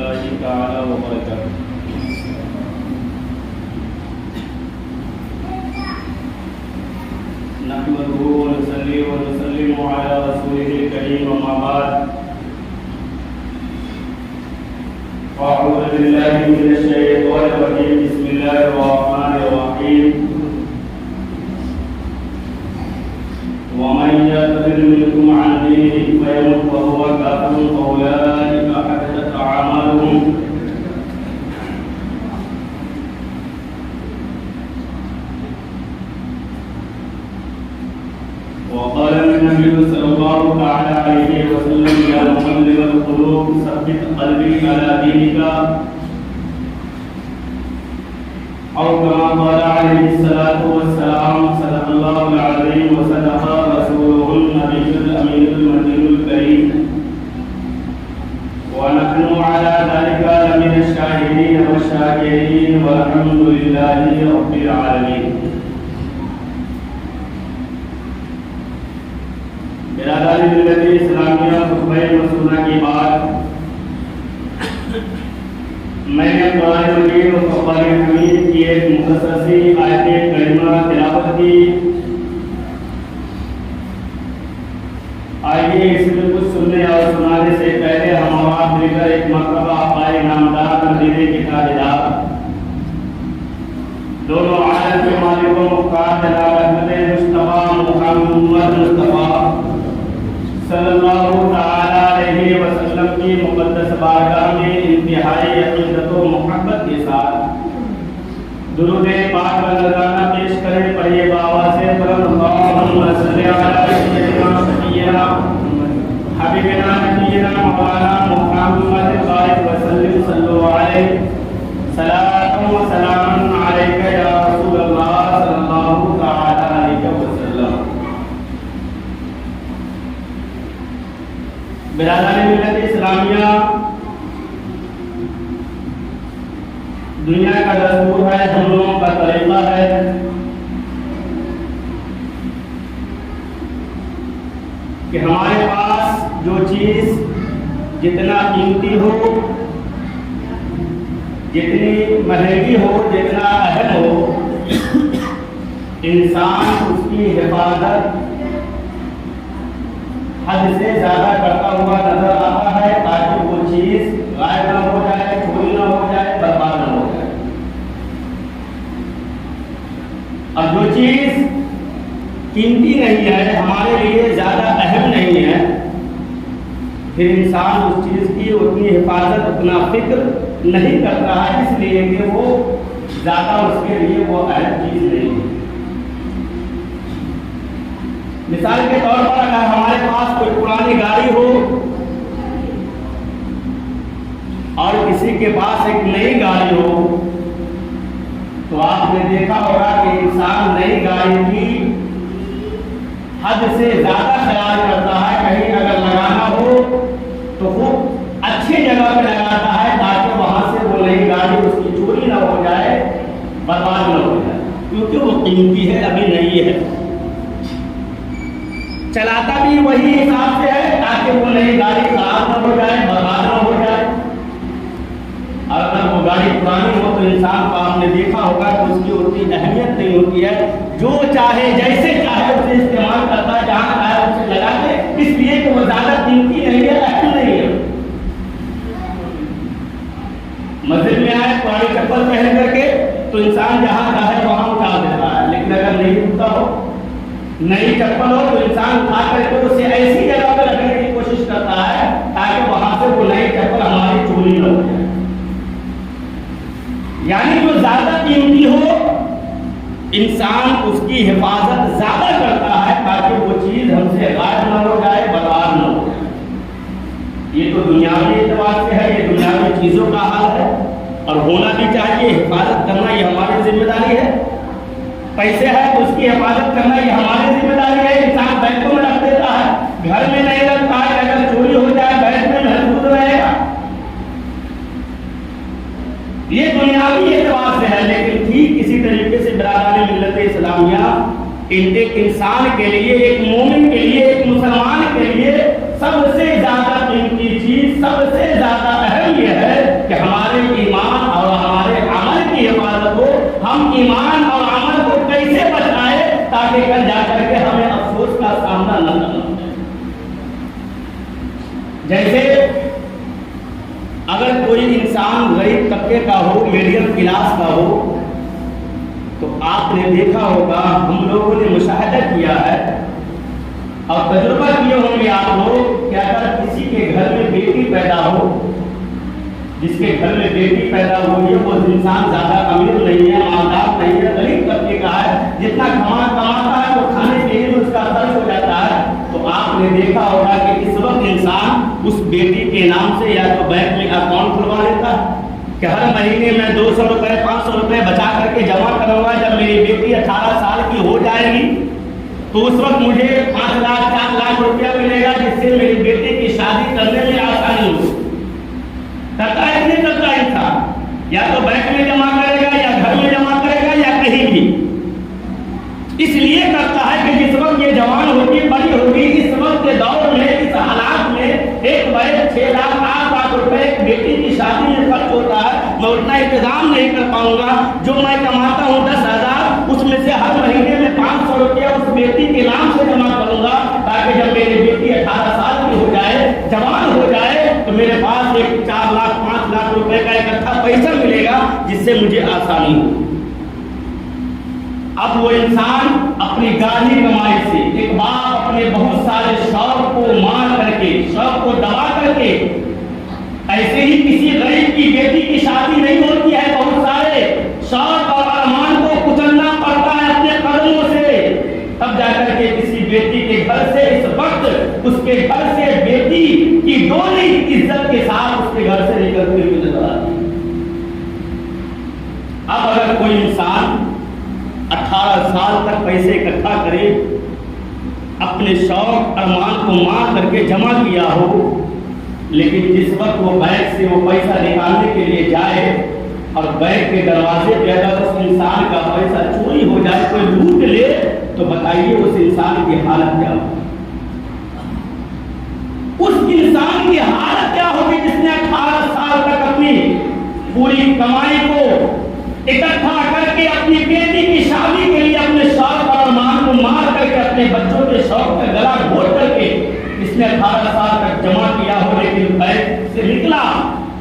الله تعالى وبركاته. نحمده ونصلي ونسلم على رسوله الكريم وما بعد. أعوذ بالله من الشيطان الرجيم. بسم الله الرحمن الرحيم. ومن يرتد منكم عن دينه فيمت وهو كافر فأولئك حبطت أعمالهم. وقال النبي صلى الله تعالى عليه وسلم: يا مقلب القلوب ثبت قلبي على دينك، أو كما قال عليه الصلاة والسلام: صدق الله العظيم وصدق رسوله النبي الأمين المتين الكريم، ونحن على ذلك لمن الشاهدين والشاكرين، والحمد لله رب العالمين. برادری ملت اسلامیہ خطبہ مسونہ کی بات میں نے قرآن مجید و فرقان حمید کی ایک مختصر سی آیت کریمہ تلاوت کی. آئیے اس میں کچھ سننے اور سنانے سے پہلے ہم آپ مل کر ایک مرتبہ پائے نامدار مدینے کے تاجدار دونوں عالم کے مالک و مختار جناب احمد مصطفیٰ محمد مصطفیٰ صلی اللہ تعالی علیہ وسلم کی مقدس بارگاہ میں انتہائی عقیدت و محبت کے ساتھ درود پاک و نذرانہ پیش کریں. پڑھیے بابا سے اللہم صلی علی سیدنا سیدنا حبیبنا نبینا مولانا محمد بارک وسلم صلو علیہ صلاۃ و سلام علیک یا رسول اللہ صلی اللہ تعالی علیہ وسلم. برادری ملت اسلامیہ، دنیا کا دستور ہے، ہم لوگوں کا طریقہ ہے کہ ہمارے پاس جو چیز جتنا قیمتی ہو، جتنی مہنگی ہو، جتنا اہم ہو، انسان اس کی حفاظت حد سے زیادہ کرتا ہوا نظر آتا ہے تاکہ وہ چیز غائب نہ ہو جائے، چوری نہ ہو جائے، برباد نہ ہو جائے. اب جو چیز قیمتی نہیں ہے، ہمارے لیے زیادہ اہم نہیں ہے، پھر انسان اس چیز کی اتنی حفاظت، اتنا فکر نہیں کرتا ہے، اس لیے کہ وہ زیادہ اس کے لیے وہ اہم چیز نہیں ہے. مثال کے طور پر اگر ہمارے پاس کوئی پرانی گاڑی ہو اور کسی کے پاس ایک نئی گاڑی ہو، تو آپ نے دیکھا ہوگا کہ انسان نئی گاڑی کی حد سے زیادہ خیال کرتا ہے. کہیں اگر لگانا ہو تو خوب اچھی جگہ پہ لگاتا ہے تاکہ وہاں سے وہ نئی گاڑی اس کی چوری نہ ہو جائے، برباد نہ ہو جائے، کیونکہ وہ قیمتی ہے، ابھی نئی ہے. چلاتا بھی وہی حساب سے ہے تاکہ وہ نئی گاڑی خراب نہ ہو جائے، برباد نہ ہو جائے. اور اگر وہ گاڑی پرانی ہو تو انسان کو آپ نے دیکھا ہوگا کہ اس کی اتنی اہمیت نہیں ہوتی ہے، جو چاہے جیسے چاہے اسے استعمال کرتا ہے، جہاں چاہے اسے لگا دے، اس لیے کہ وہ زیادہ قیمتی نہیں ہے، اہم نہیں ہے. مسجد میں آئے پرانی چپل پہن کر کے تو انسان جہاں چاہے وہاں اٹھا دیتا ہے، لیکن اگر نہیں اٹھتا ہو، نئی چپل ہو تو انسان اٹھا کر کے اسے ایسی جگہ پہ رکھنے کی کوشش کرتا ہے تاکہ وہاں سے وہ نئی چپل ہماری چوری نہ ہو جائے. یعنی جو زیادہ قیمتی ہو، انسان اس کی حفاظت زیادہ کرتا ہے تاکہ وہ چیز ہم سے غائب نہ ہو جائے، برباد نہ ہو جائے. یہ تو دنیاوی اعتبار سے ہے، یہ دنیاوی چیزوں کا حال ہے اور ہونا بھی چاہیے. حفاظت کرنا یہ ہماری ذمہ داری ہے. پیسے ہے تو اس کی حفاظت کرنا یہ ہماری ذمہ داری ہے. انسان بینکوں میں رکھ دیتا ہے، گھر میں نہیں رکھتا ہے، اگر چوری ہو جائے بینک میں محفوظ رہے گا. یہ دنیاوی اعتبار سے ہے، لیکن ٹھیک اسی طریقے سے برادری ملت اسلامیہ ایک انسان کے لیے، ایک مومن کے لیے، ایک مسلمان کے لیے سب سے زیادہ قیمتی چیز، سب سے زیادہ اہم یہ ہے ایمان اور عمل کو کیسے بچائے تاکہ کل جا کر کے ہمیں افسوس کا سامنا نہ کرنا پڑے۔ جیسے اگر کوئی انسان غریب طبقے کا ہو، میڈیم کلاس کا ہو، تو آپ نے دیکھا ہوگا، ہم لوگوں نے مشاہدہ کیا ہے اور تجربہ کیے ہوں گے آپ لوگ کہ اگر کسی کے گھر میں بیٹی پیدا ہو، جس کے گھر میں بیٹی پیدا ہوئی ہے وہ انسان زیادہ امیر نہیں ہے، مالدار نہیں ہے، غریب طبقے کا ہے، جتنا کماتا ہے وہ کھانے پینے میں اس کا خرچ ہو جاتا ہے، تو آپ نے دیکھا ہوگا کہ اس وقت انسان اس بیٹی کے نام سے یا تو بینک میں اکاؤنٹ کھلوا لیتا ہے کہ ہر مہینے میں 200 روپے 500 روپے بچا کر کے جمع کروں گا، جب میری بیٹی 18 سال کی ہو جائے گی تو اس وقت مجھے 5 لاکھ 4 لاکھ روپیہ ملے گا، جس سے میری بیٹی کی شادی کرنے میں آسانی ہو۔ کرتا ہے نہیں کرتا انسان، یا تو بینک میں جمع کرے گا یا گھر میں جمع کرے گا یا کہیں بھی، اس لیے کرتا ہے کہ جس وقت یہ جوان ہوگی بڑی ہوگی، اس وقت کے دور میں اس حالات میں ایک بار 6 لاکھ 8 لاکھ روپے ایک بیٹی کی شادی میں خرچ ہوتا ہے، میں اتنا انتظام نہیں کر پاؤں گا، جو میں کماتا ہوں 10,000 اس میں سے ہر مہینے میں 500 روپیہ اس بیٹی کے نام سے جمع کروں گا تاکہ جب میری بیٹی 18 سال کی ہو جائے، جوان ہو جائے تو میرے پاس ایک 4 لاکھ 5 لاکھ روپے کا اکٹھا پیسہ ملے گا جس سے مجھے آسانی ہو۔ اب وہ انسان اپنی گالی کمائی سے، ایک باپ اپنے بہت سارے شوق کو مار کر کے، شوق کو دبا کر کے، ایسے ہی کسی غریب کی بیٹی کی شادی نہیں ہوتی ہے، بہت سارے شوق اور ارمان کو کچلنا پڑتا ہے اپنے قدموں سے، تب جا کر کے کسی بیٹی کے گھر سے اس وقت اس کے گھر سے بیٹی کی ڈولی عزت کے ساتھ اس کے گھر سے نکلتے ہوئے نظر آتی ہے۔ اب اگر کوئی انسان 18 سال تک پیسے اکٹھا کرے، اپنے شوق ارمان کو مار کر کے جمع کیا ہو، لیکن جس وقت وہ بینک سے وہ پیسہ نکالنے کے لیے جائے اور بینک کے دروازے پہ اگر اس انسان کا پیسہ چوری ہو جائے، کوئی لوٹ لے، تو بتائیے اس انسان کی حالت کیا ہوگی؟ اس انسان کی حالت کیا ہوگی جس نے 18 سال تک اپنی پوری کمائی کو اکٹھا کر کے اپنی بیٹی کی شادی کے لیے اپنے شوق اور ارمان کو مار کر کے اپنے بچوں کے شوق کا گلا گھونٹ کر کے اس نے 18 سال تک جمع کیا ہو، لیکن بینک سے نکلا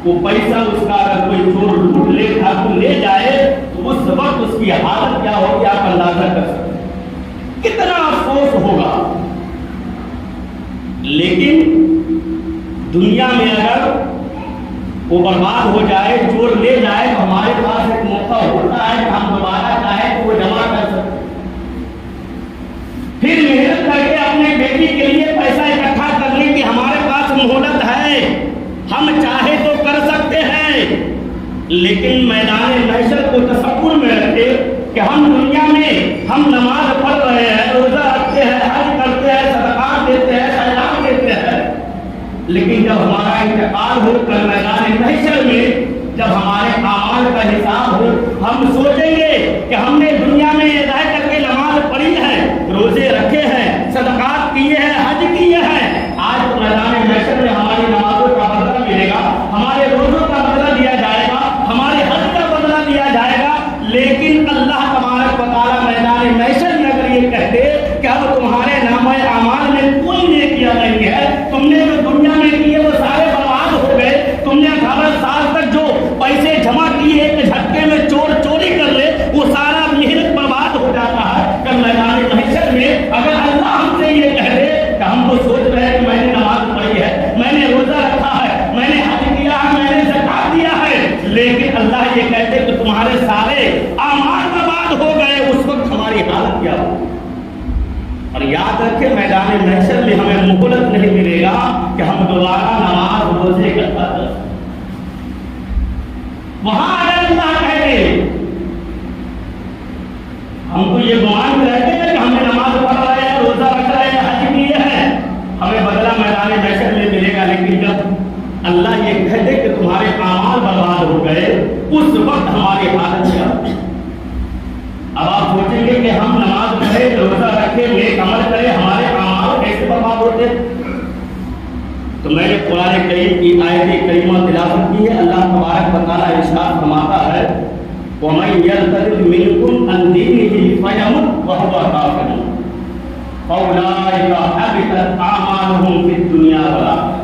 وہ پیسہ اس کا اگر کوئی چور لوٹ لے ڈاکو لے جائے تو اس وقت اس کی حالت کیا ہوگی آپ اندازہ کر سکتے ہیں، کتنا افسوس ہوگا۔ لیکن دنیا میں اگر وہ برباد ہو جائے، چور لے جائے، تو ہمارے پاس ایک موقع ہوتا ہے کہ ہم دوبارہ چاہیں تو وہ جمع کر سکتے، پھر محنت کر کے اپنے بیٹی کے لیے پیسہ اکٹھا کرنے کی ہمارے پاس مہلت ہے، ہم چاہے تو کر سکتے ہیں، لیکن میدان محشر کو تصور میں رکھے کہ ہم دنیا میں ہم نماز پڑھ رہے ہیں، روزہ رکھتے ہیں، حج کرتے ہیں، صدقات دیتے ہیں، خیرات دیتے ہیں، لیکن جب ہمارا انتقال ہو کر میدان محشر میں جب ہمارے اعمال کا حساب ہو، ہم سوچیں گے کہ ہم نے دنیا میں یہ رہ کر کے نماز پڑھی ہے، روزے رکھے ہیں، صدقات کیے ہیں، حج کیے ہیں، آج تو میدان محشر میں ہماری نمازوں کا بدلہ ملے گا، ہمارے روزوں کا بدلہ دیا جائے گا، ہمارے حج کا بدلہ دیا جائے گا، لیکن اللہ تبارک و تعالیٰ میدان محشر میں اگر یہ کہتے کہ اب تمہارے نامہ اعمال میں کوئی نیکیاں نہیں ہے، تم نے جو دنیا میں کیے وہ سارے برباد ہو گئے، تم نے 18 سال تک جو پیسے جمع کیے ایک جھٹکے میں چور چوری کر لے، وہ سارا محنت برباد ہو جاتا ہے۔ کل میدان محشر میں اگر اللہ ہم سے یہ کہہ دے کہ ہم تو سوچ رہے ہیں کہ میں نے نماز پڑھی ہے، میں نے روزہ رکھا ہے، میں نے حج کیا ہے، میں نے زکات دیا ہے، لیکن اللہ یہ کہتے کہ تمہارے سارے اعمال برباد ہو گئے، اس وقت ہماری حالت کیا ہو؟ اور یاد رکھیں میدان محشر میں ہمیں مہلت نہیں ملے گا کہ ہم دوبارہ نماز روزے کرتا ہے، وہاں اگر اللہ کہہ دے ہم کو یہ گمان رہتے ہیں کہ ہم نے نماز پڑھ رہے ہیں، روزہ رکھ رہے ہیں، حج کیے ہیں، ہمیں بدلہ میدان محشر میں ملے گا، لیکن جب اللہ یہ کہہ دے کہ تمہارے اعمال برباد ہو گئے، اس وقت ہماری حالت کیا ہوگی؟ اب آپ سوچیں گے کہ ہم نماز پڑھے، روزہ رکھے، نیک عمل کرے، ہمارے اعمال کیسے برباد ہوتے؟ تو میں نے قرآن کریم کی آیت کریمہ تلاوت کی ہے، اللہ تبارک و تعالیٰ ارشاد فرماتا ہے وَمَن يَرْتَدِدْ مِنْكُمْ عَنْ دِينِهِ فَيَمُتْ وَهُوَ كَافِرٌ فَأُولَٰئِكَ حَبِطَتْ أَعْمَالُهُمْ فِي الدُّنْيَا وَالْآخِرَةِ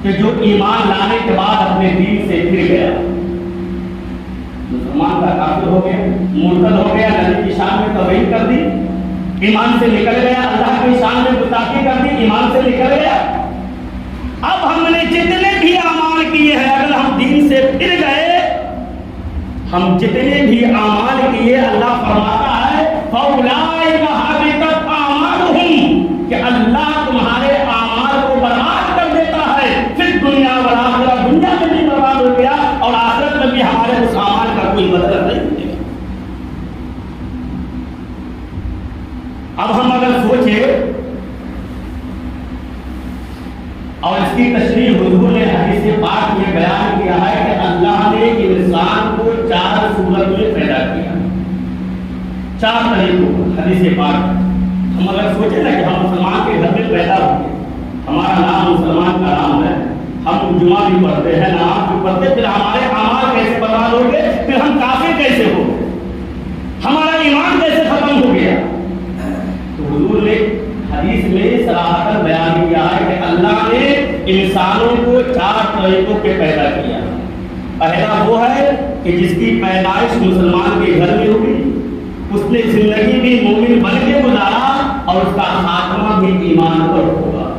کہ جو ایمان لانے کے بعد اپنے دین سے پھر گیا، مسلمان کا کافر ہو گیا، مرتد ہو گیا، نبی کی شان میں توہین کر دی، ایمان سے نکل گیا، اللہ کی شان میں گستاخی کر دی، ایمان سے نکل گیا. اب ہم نے جتنے بھی اعمال کیے ہیں، اگر ہم دین سے پھر گئے، ہم جتنے بھی اعمال کیے، اللہ فرماتا ہے فَأُولَٰئِكَ حَبِطَتْ أَعْمَالُهُمْ کہ اللہ تمہارے اعمال کو برباد کر دیتا ہے، پھر دنیا والآخرہ، دنیا میں بھی برباد ہو گیا اور آخرت میں بھی ہمارے اس اعمال کا کوئی بدلہ نہیں ملے گا. اب ہم اگر سوچیں اور اس کی تشریح حضور نے حدیث پاک میں بیان کیا ہے کہ اللہ نے انسان کو 4 صورت میں پیدا کیا، 4 طریقوں. حدیث پاک ہم اگر سوچیں نا کہ ہم مسلمان کے گھر میں پیدا ہوئے، ہمارا نام مسلمان کا نام ہے، ہم جمعہ بھی پڑھتے ہیں، نماز بھی پڑھتے، پھر ہمارے اعمال کیسے برباد ہو گئے، پھر ہم کافر کیسے ہو گئے، ہمارا ایمان کیسے ختم ہو گیا. تو حضور نے حدیث میں صراحتاً بیان کیا ہے کہ اللہ نے انسانوں کو 4 طریقوں کے پیدا کیا. پہلا وہ ہے کہ جس کی پیدائش مسلمان کے گھر میں ہوگی، اس نے زندگی بھی مومن بن کے گزارا اور اس کا خاتمہ بھی ایمان پر ہوگا.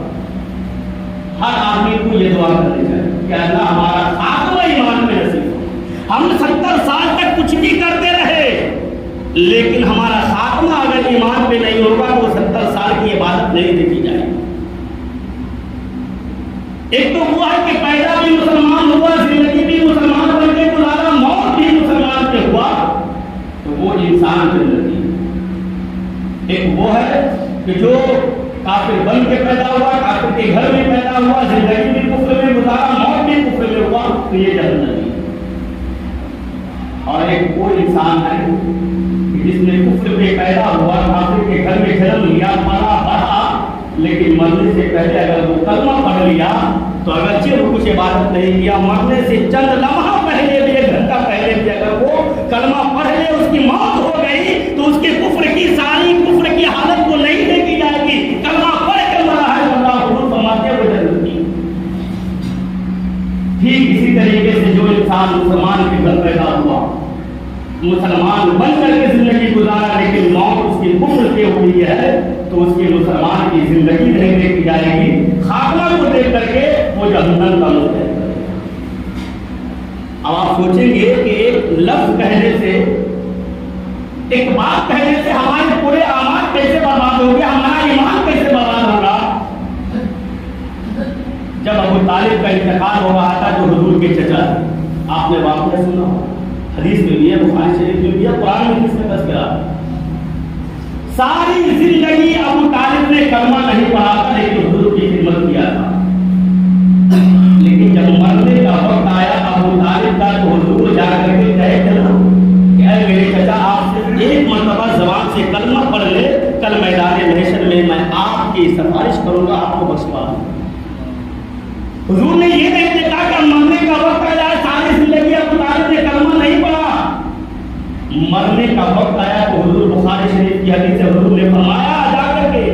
ہر آدمی کو یہ دعا کرنی چاہیے کہ اللہ ہمارا خاتمہ ایمان میں نصیب ہو. ہم 70 سال تک کچھ بھی کرتے رہے، لیکن ہمارا خاتمہ اگر ایمان پہ نہیں ہوگا تو 70 سال کی عبادت نہیں دیکھی جائے گی. ایک تو وہ ہے کہ پیدا بھی مسلمان ہوا، زندگی بھی مسلمان بن کے گزارا، موت بھی مسلمان پہ ہوا، تو وہ انسان کی زندگی. ایک وہ ہے کہ جو کافر بن کے پیدا ہوا، کافر کے گھر میں پیدا ہوا، زندگی بھی کفر میں گزارا، موت بھی کفر میں ہوا، تو یہ جہنمی. اور ایک وہ انسان ہے جس نے کفر میں پیدا ہوا، کافر کے گھر میں جنم لیا، مرا بڑھا، لیکن مرنے سے پہلے اگر وہ کلمہ پڑھ لیا تو اگرچہ وہ کچھ عبادت نہیں کیا، مرنے سے چند لمحہ پہلے بھی، 1 گھنٹہ پہلے بھی اگر وہ کلمہ پڑھ لے، اس کی موت ہو گئی تو اس کے کفر کی ساری کفر کی حالت کو نہیں دیکھی جائے گی. کلمہ پڑھ کے مرا ہے، اللہ حضور فرماتے ہیں وہ جنتی. ٹھیک اسی طریقے سے جو انسان مسلمان کے گھر پیدا ہوا، مسلمان بن کر کے زندگی گزارا، لیکن موت اس کی کفر پہ ہوئی ہے، تو اس کی مسلمان کی زندگی نہیں دیکھی جائے گی، خاتمہ کو دیکھ کر کے وہ جہنم کا منہ ہے. اب آپ سوچیں گے کہ ایک لفظ کہنے سے، ایک بات کہنے سے ہمارے پورے اعمال کیسے برباد ہو گیا، ہمارا ایمان کیسے برباد ہوگا. جب ابو طالب کا انتقال ہو رہا تھا، جو حضور کے چچا تھے، آپ نے واقعہ سنا، حدیث میں بھی ہے، بخاری شریف میں بھی ہے، قرآن میں اس کا تذکرہ. ساری زندگی ابو طالب نے کلمہ نہیں پڑھا تھا، لیکن حضور کی خدمت کیا تھا. لیکن جب مرنے کا وقت آیا ابو طالب کا، تو حضور جا کر کے کہے کہ اے میرے چچا، آپ صرف ایک مرتبہ زبان سے کلمہ پڑھ لے، کل میدان محشر میں آپ کی سفارش کروں گا، آپ کو بخشوا دوں. حضور نے یہ نہیں دیکھا کہ مرنے کا وقت آیا، ساری زندگی ابو طالب نے کلمہ نہیں پڑھا. مرنے کا وقت آیا تو حضور بخاری شریف کی حدیث سے حضور نے فرمایا، جا کر کے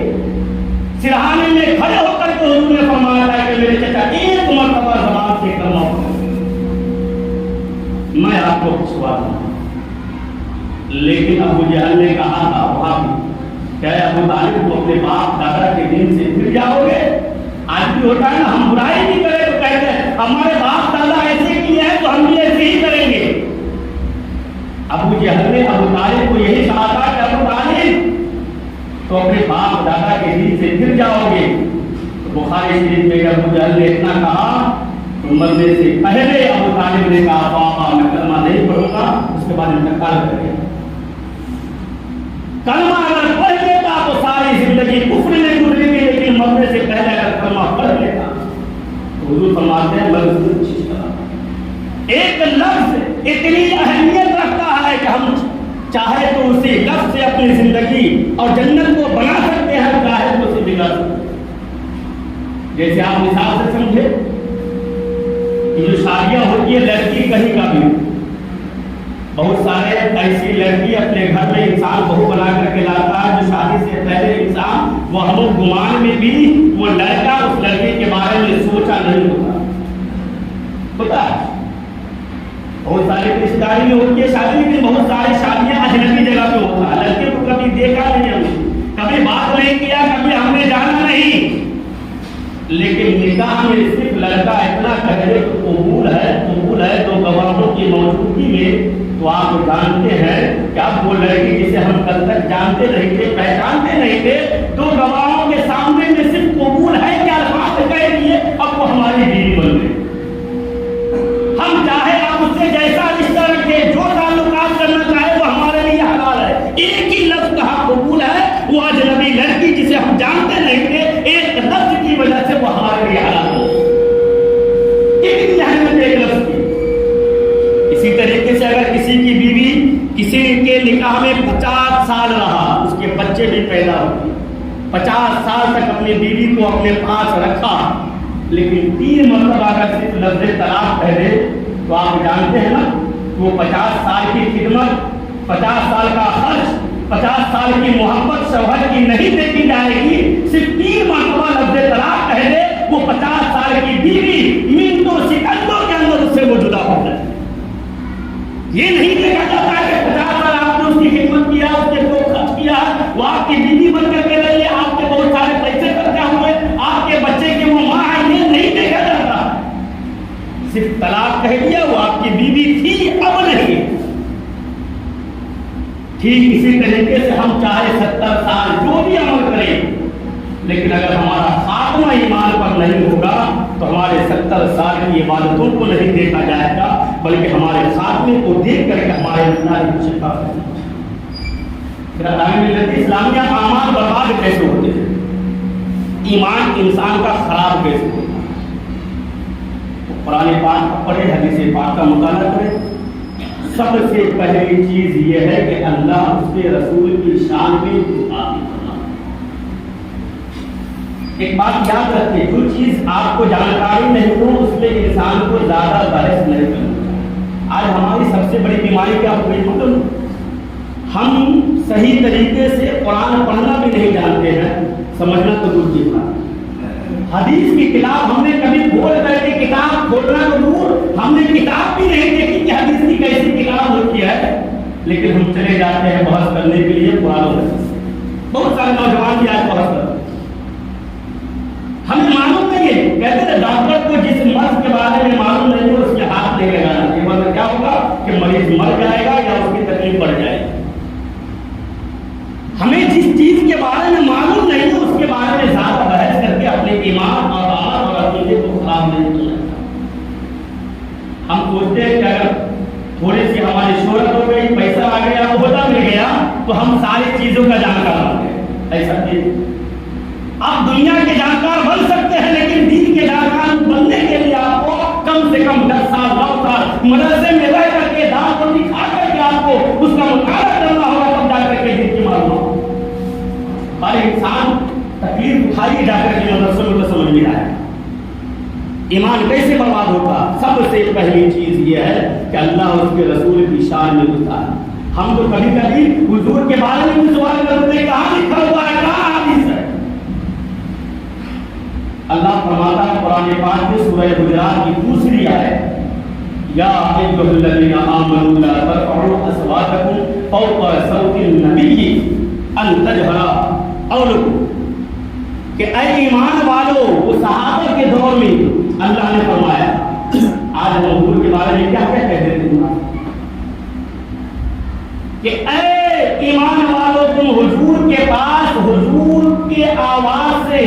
سرہانے میں کھڑے ہو کر کے حضور نے فرمایا کہ میرے چچا ایک مرتبہ زبان سے کلمہ پڑھو، میں آپ کو بخشوا دوں. لیکن ابو جہل نے کہا تھا وہاں بھی کہ ابو طالب کو اپنے باپ دادا کے دین سے پھر جاؤ گے. آج بھی ہوتا ہے نا، ہم برائی نہیں کرے تو کہتے ہیں ہمارے باپ دادا ایسے کیے ہیں تو ہم بھی ایسے ہی کریں گے. ابو جہل نے ابو طالب کو یہی کہا تھا کہ ابو طالب تو اپنے باپ دادا کے دین سے پھر جاؤ گے. تو بخاری شریف میں ابو جہل نے اتنا کہا تو مرنے سے پہلے ابو طالب نے کہا پاپا میں کلمہ نہیں پڑھوں گا، اس کے بعد انتقال کر گیا. کلمہ اگر پڑھ لیتا تو ساری زندگی کفر میں گزرے گی، لیکن مرنے سے پہلے اگر کلمہ پڑھ لیتا تو حضور فرماتے ہیں ایک لفظ اتنی اہمیت رکھتا ہے کہ ہم چاہے تو اسی لفظ سے اپنی زندگی اور جنت کو بنا سکتے ہیں، چاہے تو اسے بگاڑ سکتے ہیں. جیسے آپ مثال سے سمجھے کہ جو شادیاں ہوتی ہے لڑکی کہیں کا بھی، بہت سارے ایسی لڑکی اپنے گھر میں انسان بہو بنا کر کے لاتا ہے جو شادی سے پہلے انسان وہم و گمان میں بھی وہ لڑکا اس لڑکی کے بارے میں سوچا نہیں ہوتا ہے۔ بہت ساری رشتے داری میں ہوتی ہے شادی، لیکن بہت ساری شادیاں اجنبی جگہ پہ ہوتا ہے، لڑکے کو کبھی دیکھا نہیں ہم نے، کبھی بات نہیں کیا، کبھی ہم نے جانا نہیں، لیکن نکاح میں صرف لڑکا اتنا کہے تو قبول ہے تو گواہوں کی موجودگی میں، تو آپ جانتے ہیں کہ اب وہ لڑکی جسے ہم کل تک جانتے نہیں تھے، پہچانتے نہیں تھے، دو گواہوں کے سامنے میں صرف قبول ہے کیا الفاظ کہہ دیے، اب وہ ہماری بیوی بن گئی۔ ہم چاہے آپ اس سے جیسا رشتہ رکھیں، جو تعلقات کرنا چاہے وہ ہمارے لیے حلال ہے، ایک ہی لفظ کہا قبول ہے، وہ اجنبی لڑکی جسے ہم جانتے نہیں تھے، ایک لفظ کی وجہ سے وہ ہمارے لیے حلال ہے۔ کتنی اہمیت ایک لفظ کی۔ اسی طریقے سے اگر کسی کی بیوی کسی کے نکاح میں 50 سال رہا، اس کے بچے بھی پیدا ہوئے، 50 سال تک اپنی بیوی کو اپنے پاس رکھا، لیکن 3 مرتبہ اگر صرف لفظ طلاق کہہ دے تو آپ جانتے ہیں نا وہ 50 سال کی خدمت، 50 سال کا خرچ، 50 سال کی محبت شوہر کی نہیں دیکھی جائے گی، صرف 3 مرتبہ لفظ طلاق کہہ دے وہ 50 سال کی بیوی منٹوں سیکنڈوں کے اندر اس سے وہ جدا ہو جائے۔ یہ نہیں دیکھا جاتا ہے کہ 50 سال آپ نے اس کی خدمت کیا، اس کے کو خرچ کیا، وہ آپ کی بیوی بن کر کے رہی ہے، آپ کے بہت سارے پیسے خرچہ ہوئے، آپ کے بچے کی وہ ماں ہے، یہ نہیں دیکھا جاتا۔ صرف طلاق کہہ دیا، وہ آپ کی بیوی تھی اب نہیں۔ ٹھیک اسی طریقے سے ہم چاہے 70 سال جو بھی عمل کریں، لیکن اگر ہمارا خاتمہ ایمان پر نہیں ہوگا تو ہمارے 70 سال کی عبادتوں کو نہیں دیکھا جائے گا، بلکہ ہمارے خاتمے کو دیکھ کر کے ہمارے اندر شفا ہوگی۔ پھر ملت اسلامیہ اعمال برباد کیسے ہوتے ہیں، ایمان انسان کا خراب کیسے ہوتا ہے؟ قرآن پاک پڑھے، حدیث پاک کا مطالعہ کرے۔ سب سے پہلی چیز یہ ہے کہ اللہ اس کے رسول کی شان میں کرنا۔ ایک بات یاد رکھیں، جو چیز آپ کو جانکاری نہیں ہو اس میں انسان کو زیادہ بحث نہیں کرنا۔ آج ہماری سب سے بڑی بیماری کیا ہو گئی معلوم؟ ہم صحیح طریقے سے قرآن پڑھنا بھی نہیں جانتے ہیں، سمجھنا تو دور کی بات۔ حدیث کی کتاب ہم نے کبھی کھول کر کے کتاب کھولنا تو دور، ہم نے کتاب بھی نہیں دیکھی کہ حدیث کی کیسی کتاب ہوتی ہے، لیکن ہم چلے جاتے ہیں بحث کرنے کے لیے قرآن و حدیث۔ بہت سارے نوجوان بھی آج بحث کرتے ہیں، ہمیں معلوم نہیں ہے، کہتے ہیں ڈاکٹر کو جس مرض کے بارے میں معلوم نہیں ہو اس کے ہاتھ نہیں لگانا چاہیے، ورنہ کیا ہوگا کہ مریض مر جائے گا یا اس کی تکلیف بڑھ جائے گی۔ ہمیں جس چیز کے بارے میں معلوم نہیں ہو اس کے بارے میں زیادہ بحث کر کے اپنے ایمان اور عمل اور عقیدے کو خراب نہیں کیا۔ ہم سوچتے ہیں کہ اگر تھوڑی سی ہماری شہرت ہو گئی، پیسہ آ گیا، عہدہ مل گیا تو ہم ساری چیزوں کا جانکار ہو گئے، ایسا نہیں۔ آپ دنیا کے جانکار بن سکتے ہیں، لیکن دین کے جانکار بننے کے لیے آپ کو کم سے کم 10 سال 9 سال مدرسے میں رہ کر کے دان کو دکھا کر کے آپ کو اس کا مطالعہ کرنا ہوگا، تب جا کر کے دین کی معلوم ہو۔ ہر انسان تکلیف اٹھائیے جا کر کے مدرسے میں تو سمجھ میں آئے۔ ایمان کیسے برباد ہوگا؟ سب سے پہلی چیز یہ ہے کہ اللہ اور اس کے رسول کی شان میں گھسا ہے۔ ہم تو کبھی کبھی حضور کے بارے میں بھی سوال کرتے ہیں، کہاں لکھا ہوا ہے، کہاں حدیث ہے؟ اللہ فرماتا ہے قرآن پاک میں سورہ حجرات کی دوسری آیت، یا ایھا الذین آمنوا لا ترفعوا اصواتکم فوق صوت النبی ان تجہر قولکم، کہ اے ایمان والو، وہ صحابہ کے دور میں اللہ نے فرمایا، آج ہم حضور کے بارے میں کیا کیا کہہ دیتے ہیں کہ اے ایمان والو، تم حضور کے پاس حضور کے آواز سے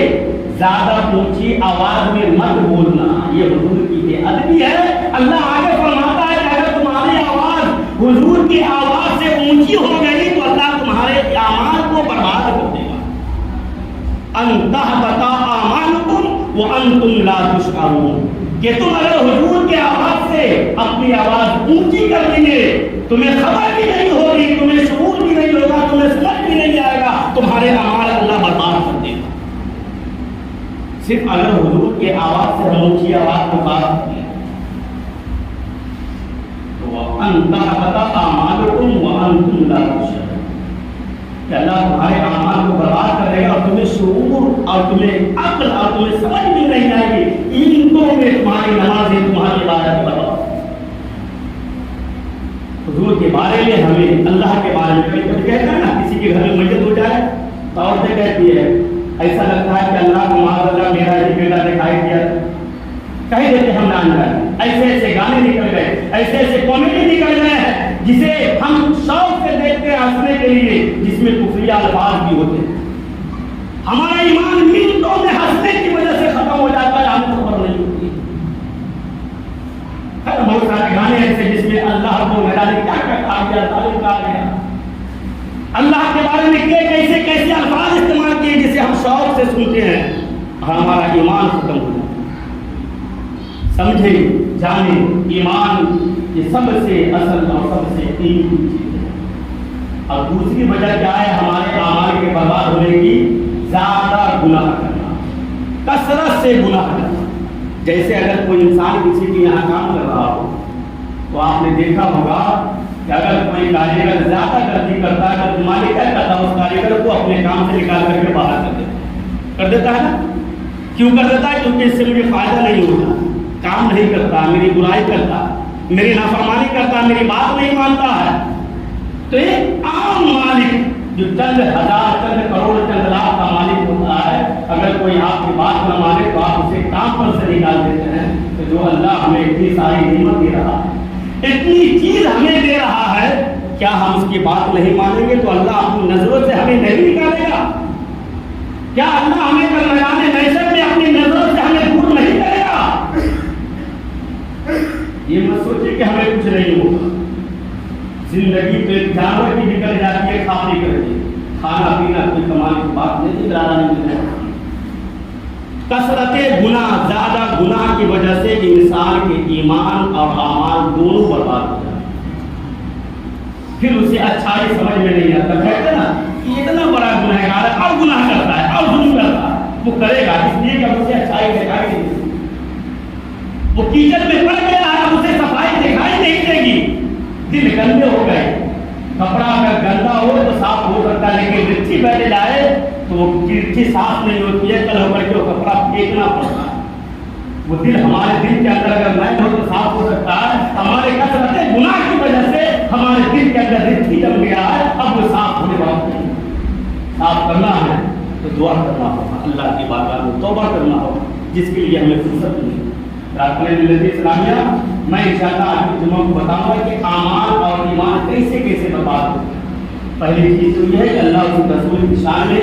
زیادہ اونچی آواز میں مت بولنا، یہ حضور کی بے ادبی ہے۔ اللہ آگے فرماتا ہے کہ اگر تمہاری آواز حضور کی آواز سے اونچی ہو گئی تو اللہ تمہارے اعمال کو برباد کر دے گا۔ ان تحبط اعمالکم وانتم لا تشعرون، کہ تم اگر حضور کے آواز سے اپنی آواز اونچی کر لیں گے، تمہیں خبر بھی نہیں ہوگی، تمہیں شعور بھی نہیں ہوگا، تمہیں سمجھ بھی نہیں آئے گا، تمہارے اعمال اللہ برباد کر دے گا۔ صرف اگر حضور کے آواز سے ہم اونچی آواز کو بات کریں تو ان تحبط اعمالکم وانتم لا تشعرون کہ اللہ تمہارے اعمال کو برباد کر دے گا اور تمہیں شعور اور تمہیں عقل اور تمہیں سمجھ بھی نہیں آئے گی ان دو میں تمہاری نمازیں تمہاری عبادت برباد۔ حضور کے بارے میں ہمیں اللہ کے بارے میں کبھی کہتا ہے نا کسی کے گھر میں میت ہو جائے تو عورتیں کہتی ہے ایسا لگتا ہے کہ اللہ کو معاذ اللہ میرا ہی بیٹا دکھائی دیا، کہیں دیتے ہم نہ جائیں۔ ایسے ایسے گانے نکل گئے، ایسے ایسے کامیڈی نکل گئے ہیں جسے ہم شوق سے دیکھتے ہیں ہنسنے کے لیے، جس میں کفریہ الفاظ بھی ہوتے ہیں۔ ہمارا ایمان منٹوں میں ہنسنے کی وجہ سے ختم ہو جاتا ہے، ہم کو خبر نہیں ہوتی۔ بہت سارے گانے ایسے جس میں اللہ کو میرا نے کیا کیا کہا گیا، ظالم کہا گیا، اللہ کے بارے میں کیسے کیسے الفاظ استعمال کیے جسے ہم شوق سے سنتے ہیں اور ہمارا ایمان ختم ہو جاتا ہے۔ سمجھیں جانیں ایمان یہ سب سے اصل اور سب سے قیمتی چیز ہے۔ اور دوسری وجہ کیا ہے ہمارے اعمال کے برباد ہونے کی؟ زیادہ گناہ کرنا، کثرت سے گناہ کرنا۔ جیسے اگر کوئی انسان کسی کے یہاں کام کر رہا ہو تو آپ نے دیکھا ہوگا کہ اگر کوئی کاریگر زیادہ غلطی کرتا ہے تو مالک کیا کرتا ہے؟ اس کاریگر کو اپنے کام سے نکال کر کے باہر کر دیتا ہے نا؟ کیوں کر دیتا ہے؟ کیونکہ اس سے مجھے فائدہ نہیں ہوتا، کام نہیں کرتا، میری برائی کرتا، میری نافرمانی کرتا، میری بات نہیں مانتا ہے۔ تو ایک عام مالک جو چند ہزار چند کروڑ چند لاکھ کا مالک ہوتا ہے، اگر کوئی آپ کی بات نہ مانے تو آپ اسے کام پر سے نکال دیتے ہیں۔ تو جو اللہ ہمیں اتنی ساری نعمت دے رہا ہے، اتنی چیز ہمیں دے رہا ہے، کیا ہم اس کی بات نہیں مانیں گے تو اللہ اپنی نظروں سے ہمیں نہیں نکالے گا؟ کیا اللہ ہمیں کل میدان محشر میں اپنی نظروں سے ہمیں دور نہیں کرے گا؟ یہ مت سوچے کہ ہمیں کچھ نہیں ہوگا۔ زندگی تو ایک جانور کی نکل جاتی ہے کھا پی کر کے، کھانا پینا کوئی کمال کی بات نہیں، ارادہ نہیں ہے۔ کثرت گناہ، زیادہ گناہ کی وجہ سے انسان کے ایمان اور اعمال دونوں برباد ہو جاتے ہیں۔ پھر اسے اچھائی سمجھ میں نہیں آتا، کہتے ہیں نا کہ اتنا بڑا گنہگار ہے اور گناہ کرتا ہے اور ظلم کرتا ہے، وہ کرے گا اس لیے کہ اسے اچھائی دکھائی نہیں دے گی۔ وہ کیچڑ میں پڑ گیا ہے، اسے صفائی دکھائی نہیں دے گی۔ دل گندے ہو گئے، کپڑا اگر گندا ہو تو صاف ہو سکتا ہے، لیکن مٹی بیٹھ جائے تو وہ مٹی صاف نہیں ہوتی ہے، کل ہو کر کے وہ کپڑا پھینکنا پڑتا ہے۔ وہ دل ہمارے دل کے اندر اگر نہیں ہو تو صاف ہو سکتا ہے، ہمارے کثرت گناہ کی وجہ سے ہمارے دل کے اندر رچھی جم گیا ہے، اب وہ صاف ہونے والا نہیں۔ صاف کرنا ہے تو دعا کرنا ہوگا، اللہ کی بارگاہ میں توبہ کرنا ہوگا، جس کے لیے ہمیں فرصت نہیں۔ اسلامیہ میں انشاءاللہ آج کے جمعہ کو بتاؤں گا کہ اعمال اور ایمان کیسے کیسے برباد ہوتے ہیں۔ پہلی چیز تو یہ ہے کہ اللہ اس رسول کی شان میں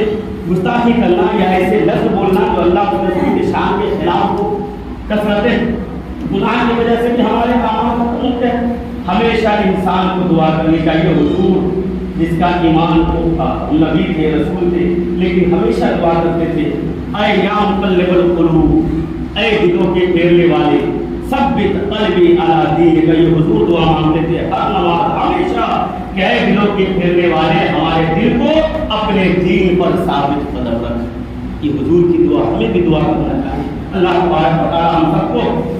گستاخی کرنا یا ایسے لفظ بولنا جو اللہ اس رسول کی شان کے خلاف ہو۔ کثرت گناہ کی وجہ سے بھی ہمارے اعمال ختم ہوتے ہیں۔ ہمیشہ انسان کو دعا کرنی چاہیے۔ حضور جس کا ایمان خوب تھا، نبی تھے، رسول تھے، لیکن ہمیشہ دعا کرتے تھے اے یا مقلب القلوب، اے دلوں کے پھیرنے والے، ثبت قلبی علی دینک، یہ حضور دعا مانگتے تھے ہر نماز ہمیشہ کہ اے دلوں کے پھیرنے والے ہمارے دل کو اپنے دین پر ثابت قدم رکھ۔ یہ حضور کی دعا ہمیں بھی دعا کرنا چاہیے۔ اللہ تبارک و تعالی ہم سب کو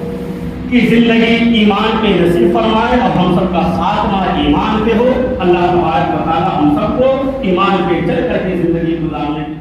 کی زندگی ایمان پہ نصیب فرمائے اور ہم سب کا خاتمہ ایمان پہ ہو۔ اللہ تبارک و تعالی ہم سب کو ایمان پہ چل کر کے زندگی گزارنے کی